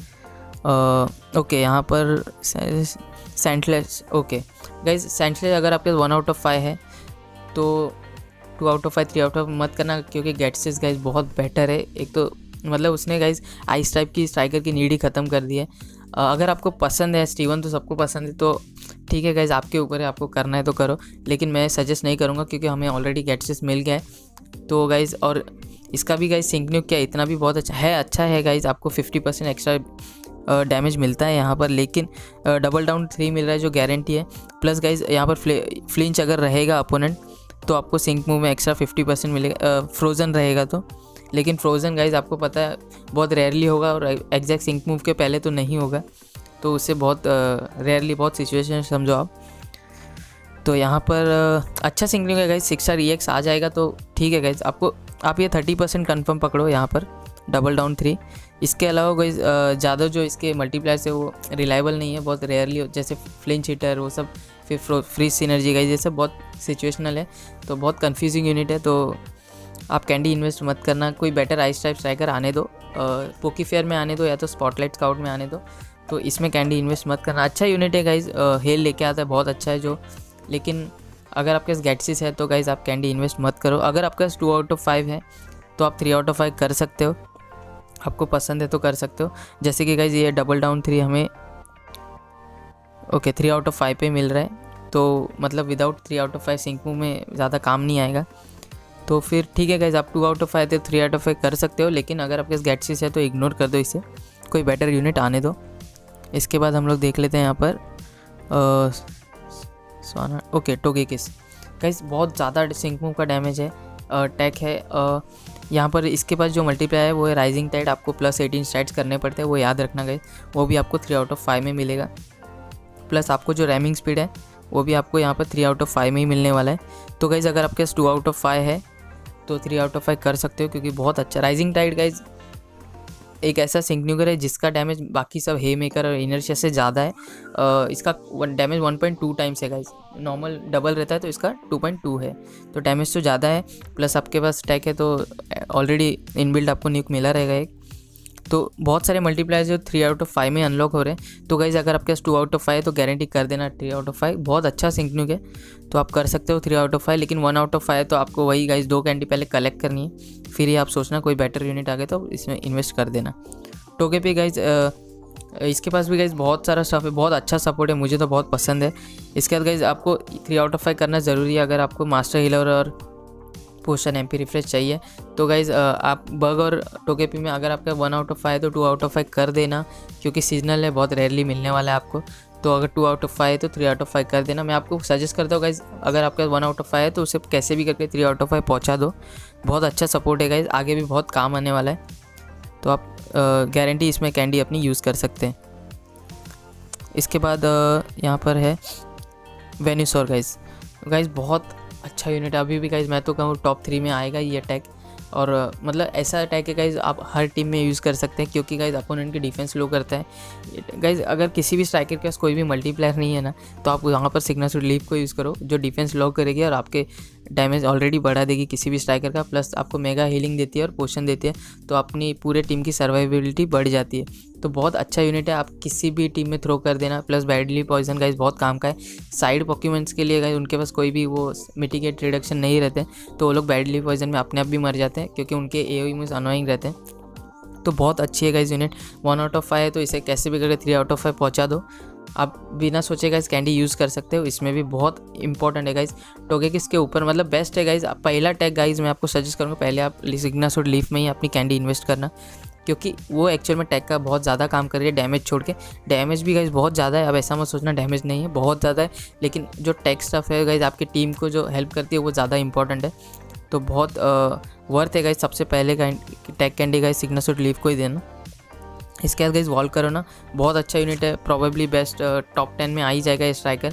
ओके, यहाँ पर सेंटलेस। ओके गाइज, सेंटलेस अगर आपके 1 आउट ऑफ 5 है तो 2 आउट ऑफ 5 3 आउट ऑफ मत करना, क्योंकि गेट्सिस गाइज बहुत बेटर है। एक तो मतलब उसने गाइज आइस टाइप की स्ट्राइकर की नीड ही ख़त्म कर दी है। अगर आपको पसंद है स्टीवन, तो सबको पसंद है तो ठीक है गाइज, आपके ऊपर है, आपको करना है तो करो, लेकिन मैं सजेस्ट नहीं करूँगा, क्योंकि हमें ऑलरेडी गेट्सिस मिल गया है तो गाइज। और इसका भी गाइज सिंक न्यूक क्या इतना भी बहुत अच्छा है गाइज, आपको 50% एक्स्ट्रा डैमेज मिलता है यहाँ पर, लेकिन डबल डाउन 3 मिल रहा है जो गारंटी है। प्लस गाइज यहाँ पर फ्लिंच अगर रहेगा अपोनेंट तो आपको सिंक मूव में एक्स्ट्रा 50% मिलेगा, फ्रोज़न रहेगा तो। लेकिन फ्रोज़न गाइज आपको पता है बहुत रेयरली होगा, और एग्जैक्ट सिंक मूव के पहले तो नहीं होगा, तो उससे बहुत रेयरली बहुत सिचुएशन समझो आप। तो यहाँ पर अच्छा सिंक न्यूक है गाइज, 6 स्टार EX आ जाएगा तो ठीक है गाइज, आपको आप ये 30% कन्फर्म पकड़ो यहाँ पर, डबल डाउन 3। इसके अलावा गाइज ज़्यादा जो इसके मल्टीप्लायर्स है वो रिलायबल नहीं है, बहुत रेयरली, जैसे फ्लिंच हिटर वो सब, फिर फ्रीज सिनर्जी गाइज, ये सब बहुत सिचुएशनल है, तो बहुत कन्फ्यूजिंग यूनिट है, तो आप कैंडी इन्वेस्ट मत करना। कोई बेटर आइस टाइप स्ट्राइकर आने दो, पोकीफेयर में आने दो या तो स्पॉटलाइट स्काउट में आने दो, तो इसमें कैंडी इन्वेस्ट मत करना। अच्छा यूनिट है गाइज, हेल लेके आता है, बहुत अच्छा है जो, लेकिन अगर आपके पास गेट्सिस है तो गाइज आप कैंडी इन्वेस्ट मत करो। अगर आपके पास 2 आउट ऑफ 5 है तो आप 3 आउट ऑफ 5 कर सकते हो, आपको पसंद है तो कर सकते हो। जैसे कि गाइज ये डबल डाउन 3 हमें 3 आउट ऑफ 5 पे मिल रहा है, तो मतलब without 3 out of 5 sync move में ज़्यादा काम नहीं आएगा, तो फिर ठीक है गाइज, आप 2 आउट ऑफ 5 थे 3 आउट ऑफ 5 कर सकते हो। लेकिन अगर आपके पास गेट्सिस है तो इग्नोर कर दो इसे, कोई बेटर यूनिट आने दो। इसके बाद हम लोग देख लेते हैं यहाँ पर स्वाना। ओके, टोगेकिस गाइस बहुत ज़्यादा सिंक मूव का डैमेज है, टैक है। यहाँ पर इसके पास जो मल्टीप्लाई है वो है राइजिंग टाइड, आपको +18 स्टैट्स करने पड़ते हैं, वो याद रखना गाइस, वो भी आपको 3 आउट ऑफ 5 में मिलेगा। प्लस आपको जो रैमिंग स्पीड है वो भी आपको यहाँ पर 3 आउट ऑफ 5 में ही मिलने वाला है। तो गाइस अगर आपके पास 2 आउट ऑफ 5 है तो 3 आउट ऑफ 5 कर सकते हो, क्योंकि बहुत अच्छा राइजिंग टाइड गाइस एक ऐसा सिंक न्यूकर है जिसका डैमेज बाकी सब हे मेकर और इनर्शिया से ज़्यादा है। इसका डैमेज 1.2 टाइम्स है गाइस, नॉर्मल डबल रहता है तो इसका 2.2 है, तो डैमेज तो ज़्यादा है। प्लस आपके पास टैक है तो ऑलरेडी इनबिल्ड आपको न्यूक मिला रहेगा एक, तो बहुत सारे मल्टीप्लायर्स जो 3 आउट ऑफ 5 में अनलॉक हो रहे हैं। तो गाइज अगर आपके पास 2 आउट ऑफ 5 है तो गारंटी कर देना 3 आउट ऑफ 5, बहुत अच्छा सिंक न्यूक है, तो आप कर सकते हो 3 आउट ऑफ 5। लेकिन 1 आउट ऑफ 5 है तो आपको वही गाइज 2 कैंडी पहले कलेक्ट करनी है, फिर ही आप सोचना कोई बेटर यूनिट आ गया तो इसमें इन्वेस्ट कर देना। टोगे पे गाइज इसके पास भी गाइज बहुत सारा स्टफ है, बहुत अच्छा सपोर्ट है, मुझे तो बहुत पसंद है। इसके बाद गाइज आपको 3 आउट ऑफ 5 करना ज़रूरी है अगर आपको मास्टर हीलर और पोशन एमपी रिफ्रेश चाहिए। तो गाइज़ आप बग और टोकेपी में अगर आपका 1 आउट ऑफ 5 है तो 2 आउट ऑफ 5 कर देना, क्योंकि सीजनल है, बहुत रेयरली मिलने वाला है आपको। तो अगर 2 आउट ऑफ 5 है तो 3 आउट ऑफ 5 कर देना। मैं आपको सजेस्ट करता हूँ गाइज़, अगर आपके पास 1 आउट ऑफ 5 है तो उसे कैसे भी करके 3 आउट ऑफ 5 पहुँचा दो। बहुत अच्छा सपोर्ट है गाइज़, आगे भी बहुत काम आने वाला है, तो आप गारंटी इसमें कैंडी अपनी यूज़ कर सकते हैं। इसके बाद यहाँ पर है वेन्यूसोर गाइज़ बहुत अच्छा यूनिट है। अभी भी गाइज़ मैं तो कहूँ टॉप 3 में आएगा ये अटैक, और मतलब ऐसा अटैक है गाइज़ आप हर टीम में यूज़ कर सकते हैं, क्योंकि गाइज़ अपोनेंट की डिफेंस लो करता है। गाइज़ अगर किसी भी स्ट्राइकर के पास कोई भी मल्टीप्लायर नहीं है ना, तो आप यहाँ पर सिग्नेचर लीफ को यूज़ करो, जो डिफेंस लो करेगी और आपके डैमेज ऑलरेडी बढ़ा देगी किसी भी स्ट्राइकर का, प्लस आपको मेगा हीलिंग देती है और पोशन देती है, तो अपनी पूरे टीम की सर्वाइवेबिलिटी बढ़ जाती है। तो बहुत अच्छा यूनिट है, आप किसी भी टीम में थ्रो कर देना। प्लस बैडली पॉइजन गाइज बहुत काम का है साइड पॉक्यूमेंट्स के लिए गाइज, उनके पास कोई भी वो मिटिगेट रिडक्शन नहीं रहते, तो वो लोग बैडली पॉइजन में अपने आप भी मर जाते हैं, क्योंकि उनके एओई में अनोइंग रहते हैं। तो बहुत अच्छी है गाइज यूनिट। 1 आउट ऑफ 5 है तो इसे कैसे भी करके 3 आउट ऑफ 5 पहुँचा दो। आप बिना सोचे गाइज कैंडी यूज़ कर सकते हो, इसमें भी बहुत इंपॉर्टेंट है गाइज। टोगेकिस के ऊपर मतलब बेस्ट है गाइज। पहला टैग गाइज मैं आपको सजेस्ट करूँगा, पहले आप सिग्नेचर लीफ में ही अपनी कैंडी इन्वेस्ट करना, क्योंकि वो एक्चुअल में टैग का बहुत ज़्यादा काम कर रही है डैमेज छोड़ के। डैमेज भी गाइज बहुत ज़्यादा है, अब ऐसा मत सोचना डैमेज नहीं है, बहुत ज़्यादा है, लेकिन जो टैग स्टफ है गाइज आपकी टीम को जो हेल्प करती है वो ज़्यादा इंपॉर्टेंट है। तो बहुत वर्थ है गाइज सबसे पहले tag candy guys signature leaf को ही देना। इसके बाद गाइज वॉल करो ना, बहुत अच्छा यूनिट है, प्रोबेबली बेस्ट टॉप 10 में आ ही जाएगा ये स्ट्राइकर।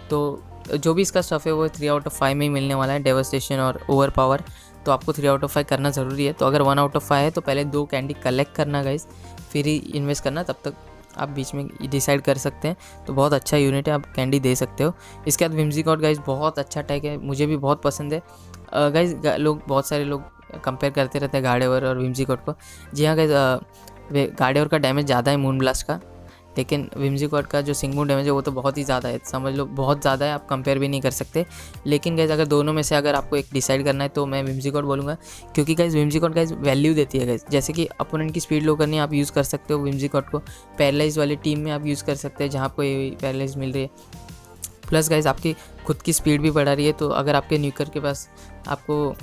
तो जो भी इसका स्टफ है वो 3 आउट ऑफ 5 में ही मिलने वाला है, डेवस्टेशन और ओवर पावर। तो आपको 3 आउट ऑफ 5 करना ज़रूरी है। तो अगर 1 आउट ऑफ 5 है तो पहले 2 कैंडी कलेक्ट करना गाइज, फिर ही इन्वेस्ट करना, तब तक आप बीच में डिसाइड कर सकते हैं। तो बहुत अच्छा यूनिट है, आप कैंडी दे सकते हो। इसके बाद विम्सिगॉट गाइज बहुत अच्छा टैग है, मुझे भी बहुत पसंद है गाइज। बहुत सारे लोग कंपेयर करते रहते हैं गार्डेवर और विम्सिगॉट को। जी हाँ गाइज, गार्डेवर का डैमेज ज़्यादा है मून ब्लास्ट का, लेकिन विम्सिगॉट का जो सिंगमून डैमेज है वो तो बहुत ही ज़्यादा है, समझ लो बहुत ज़्यादा है, आप कंपेयर भी नहीं कर सकते। लेकिन गाइज अगर दोनों में से अगर आपको एक डिसाइड करना है तो मैं विम्सिगॉट बोलूँगा, क्योंकि गाइज विम्सिगॉट गाइज वैल्यू देती है गाइज। जैसे कि अपोनेंट की स्पीड लो करनी है, आप यूज़ कर सकते हो विम्सिगॉट को। पैरालाइज वाली टीम में आप यूज़ कर सकते हैं जहाँ आपको पैरालाइज मिल रही है। प्लस गाइज आपकी खुद की स्पीड भी बढ़ा रही है, तो अगर आपके न्यूकर के पास आपको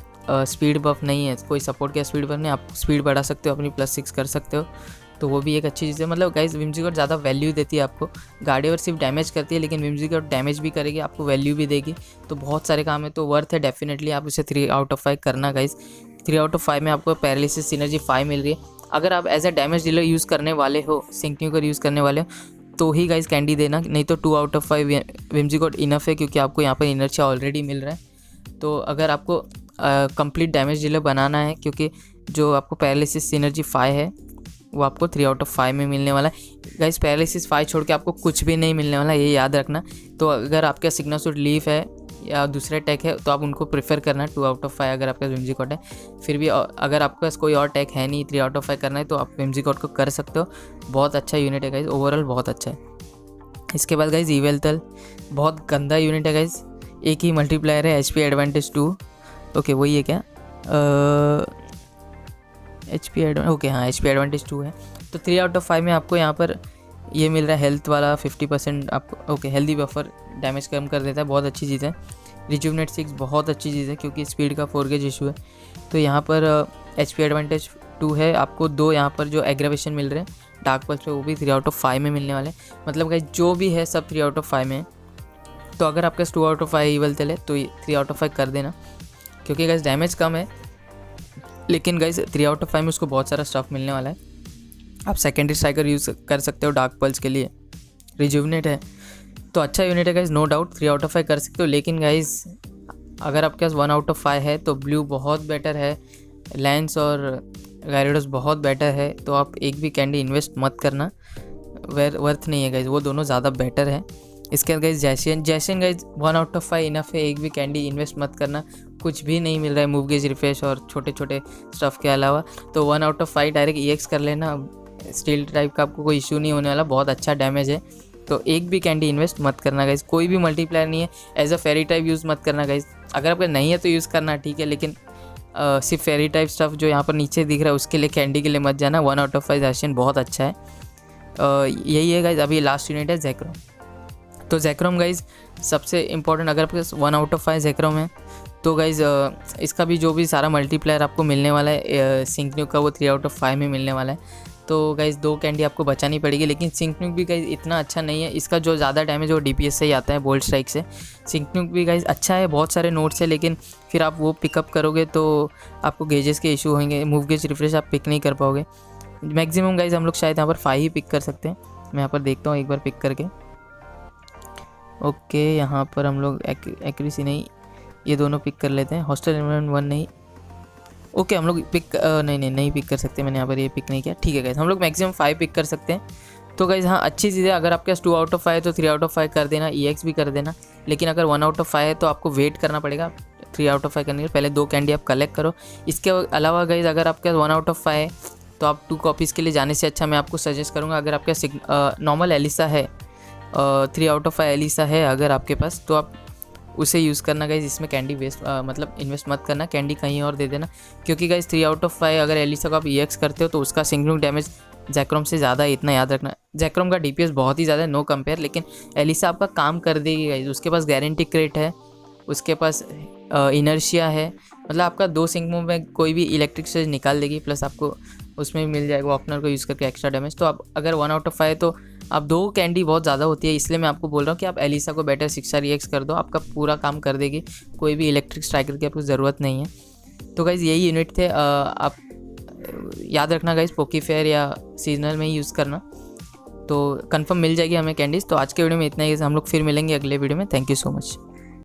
स्पीड बफ नहीं है, कोई सपोर्ट किया स्पीड बफ नहीं, आप स्पीड बढ़ा सकते हो, अपनी +6 कर सकते हो, तो वो भी एक अच्छी चीज़ है। मतलब गाइज विम्सिगॉट ज़्यादा वैल्यू देती है आपको। गार्डेवर सिर्फ डैमेज करती है, लेकिन विम्सिगॉट डैमेज भी करेगी, आपको वैल्यू भी देगी, तो बहुत सारे काम है, तो वर्थ है डेफिनेटली आप उसे 3 आउट ऑफ 5 करना गाइज। 3 आउट ऑफ 5 में आपको पैरालिसिस सिनर्जी 5 मिल रही है। अगर आप as a damage dealer use करने वाले हो, सिंक न्यूकर यूज़ करने वाले हो, तो ही गाइज कैंडी देना, नहीं तो 2 आउट ऑफ 5 विम्सिगॉट इनफ है, क्योंकि आपको यहाँ पर इनर्शिया ऑलरेडी मिल रहा है। तो अगर आपको कंप्लीट डैमेज डीलर बनाना है, क्योंकि जो आपको पैरालिसिस सिनर्जी 5 है वो आपको 3 आउट ऑफ 5 में मिलने वाला है गाइज। पैरालिसिस 5 छोड़ के आपको कुछ भी नहीं मिलने वाला, ये याद रखना। तो अगर आपका सिग्नेचर लीफ है या दूसरे टैग है तो आप उनको प्रेफर करना 2 आउट ऑफ 5 अगर आपका विम्सिगॉट है। फिर भी अगर आपके पास कोई और टैग है नहीं, 3 आउट ऑफ 5 करना है, तो आप विम्सिगॉट को कर सकते हो। बहुत अच्छा यूनिट है गाइज, ओवरऑल बहुत अच्छा है। इसके बाद गाइज इवेल्थल बहुत गंदा यूनिट है गाइज। एक ही मल्टीप्लायर है, HP एडवांटेज 2, ओके वही है क्या, HP ओके हाँ HP एडवांटेज 2 है। तो 3 आउट ऑफ 5 में आपको यहाँ पर ये मिल रहा है हेल्थ वाला 50% आपको, ओके हेल्दी बफर डैमेज कम कर देता है, बहुत अच्छी चीज़ है। रिजुवनेट 6 बहुत अच्छी चीज़ है, क्योंकि स्पीड का 4 गेज इशू है। तो यहाँ पर HP एडवांटेज 2 है, आपको 2 यहाँ पर जो एग्रेवेशन मिल रहे हैं डार्क पल्स पे, वो भी 3 आउट ऑफ 5 में मिलने वाले हैं। मतलब गाइस जो भी है सब 3 आउट ऑफ 5 में है। तो अगर आपके 2 आउट ऑफ 5 इवेल्थल है तो 3 आउट ऑफ 5 कर देना, क्योंकि गाइस डैमेज कम है, लेकिन गाइस 3 आउट ऑफ 5 में उसको बहुत सारा स्टफ मिलने वाला है। आप सेकेंडरी स्ट्राइकर यूज़ कर सकते हो डार्क पल्स के लिए। रिजुवनेट है तो अच्छा यूनिट है guys, no doubt 3 out of 5 कर सकते हो। लेकिन गाइस अगर आपके पास 1 आउट ऑफ 5 है तो ब्लू बहुत बेटर है, लैंस और गैरिडोस बहुत बेटर है। तो आप एक भी कैंडी इन्वेस्ट मत करना, वर्थ नहीं है गाइस, वो दोनों ज़्यादा बेटर है। इसके बाद गाइस जैसियन गाइस 1 आउट ऑफ 5 इनफ है, एक भी कैंडी इन्वेस्ट मत करना, कुछ भी नहीं मिल रहा है मूव गेज रिफ्रेश और छोटे छोटे स्टफ़ के अलावा। तो 1 आउट ऑफ 5 डायरेक्ट EX कर लेना, स्टील टाइप का आपको कोई इशू नहीं होने वाला, बहुत अच्छा डैमेज है। तो एक भी कैंडी इन्वेस्ट मत करना गाइस, कोई भी मल्टीप्लायर नहीं है, as a fairy type use मत करना गाइस। अगर आपका नहीं है तो यूज़ करना ठीक है, लेकिन सिर्फ फेरी टाइप स्टफ़ जो यहाँ पर नीचे दिख रहा है उसके लिए कैंडी के लिए मत जाना। 1 आउट ऑफ 5 जैसियन बहुत अच्छा है। यही है गाइस, अभी लास्ट यूनिट है जैक्रोम। तो जैक्रोम गाइज सबसे इंपॉर्टेंट, अगर आपके पास 1 आउट ऑफ 5 जैक्रोम है तो गाइज इसका भी जो भी सारा मल्टीप्लायर आपको मिलने वाला है सिंक न्यू का, वो 3 आउट ऑफ 5 में मिलने वाला है। तो तो गाइज़ 2 कैंडी आपको बचानी पड़ेगी। लेकिन सिंकनुक भी गाइज़ इतना अच्छा नहीं है, इसका जो ज़्यादा डैमेज वो DPS से ही आता है, बोल्ट स्ट्राइक से। सिंकनुक भी गाइज़ अच्छा है, बहुत सारे नोट्स है, लेकिन फिर आप वो पिकअप करोगे तो आपको गेजेस के इशू होंगे, मूव गेज रिफ्रेश आप पिक नहीं कर पाओगे। मैक्सिमम गाइज़ हम लोग शायद यहाँ पर 5 ही पिक कर सकते हैं। मैं यहाँ पर देखता हूँ एक बार पिक करके। ओके, यहाँ पर हम लोग एक्यूरेसी नहीं, ये दोनों पिक कर लेते हैं। हॉस्टल एनवायरनमेंट 1 नहीं, ओके हम लोग पिक नहीं पिक कर सकते। मैंने यहाँ पर ये पिक नहीं किया, ठीक है गाइस, हम लोग मैक्सिमम 5 पिक कर सकते हैं। तो गाइस हाँ, अच्छी चीज़ है। अगर आपके पास 2 आउट ऑफ 5 है तो 3 आउट ऑफ 5 कर देना, EX भी कर देना। लेकिन अगर 1 आउट ऑफ 5 है तो आपको वेट करना पड़ेगा 3 आउट ऑफ 5 करने के लिए। पहले 2 कैंडी आप कलेक्ट करो। इसके अलावा गाइस अगर आपके पास 1 आउट ऑफ 5 है तो आप 2 कॉपीज़ के लिए जाने से अच्छा मैं आपको सजेस्ट करूँगा, अगर आपके पास नॉर्मल एलिसा है, 3 आउट ऑफ 5 एलिसा है अगर आपके पास, तो आप उसे यूज़ करना गाइज। इसमें कैंडी वेस्ट मतलब इन्वेस्ट मत करना, कैंडी कहीं और दे देना। क्योंकि गाइज 3 आउट ऑफ 5 अगर एलिसा को आप EX करते हो तो उसका सिंगनुक डैमेज जैक्रोम से ज़्यादा है, इतना याद रखना। जैक्रोम का DPS बहुत ही ज़्यादा है, नो कंपेयर, लेकिन एलिसा आपका काम कर देगी गाइज। उसके पास गारंटी क्रेट है, उसके पास इनर्शिया है, मतलब आपका 2 सिंगमुव में कोई भी इलेक्ट्रिक सर्ज निकाल देगी, प्लस आपको उसमें भी मिल जाएगा ओपनर को यूज़ करके एक्स्ट्रा डैमेज। तो आप अगर 1 आउट ऑफ 5 तो आप 2 कैंडी बहुत ज़्यादा होती है, इसलिए मैं आपको बोल रहा हूँ कि आप एलिसा को बेटर 6 स्टार EX कर दो, आपका पूरा काम कर देगी, कोई भी इलेक्ट्रिक स्ट्राइकर की आपको ज़रूरत नहीं है। तो गाइज़ यही यूनिट थे, आप याद रखना गाइज़, पोकीफेयर या सीजनल में ही यूज़ करना, तो कंफर्म मिल जाएगी हमें कैंडीज़। तो आज के वीडियो में इतना ही, हम लोग फिर मिलेंगे अगले वीडियो में। Thank you so much.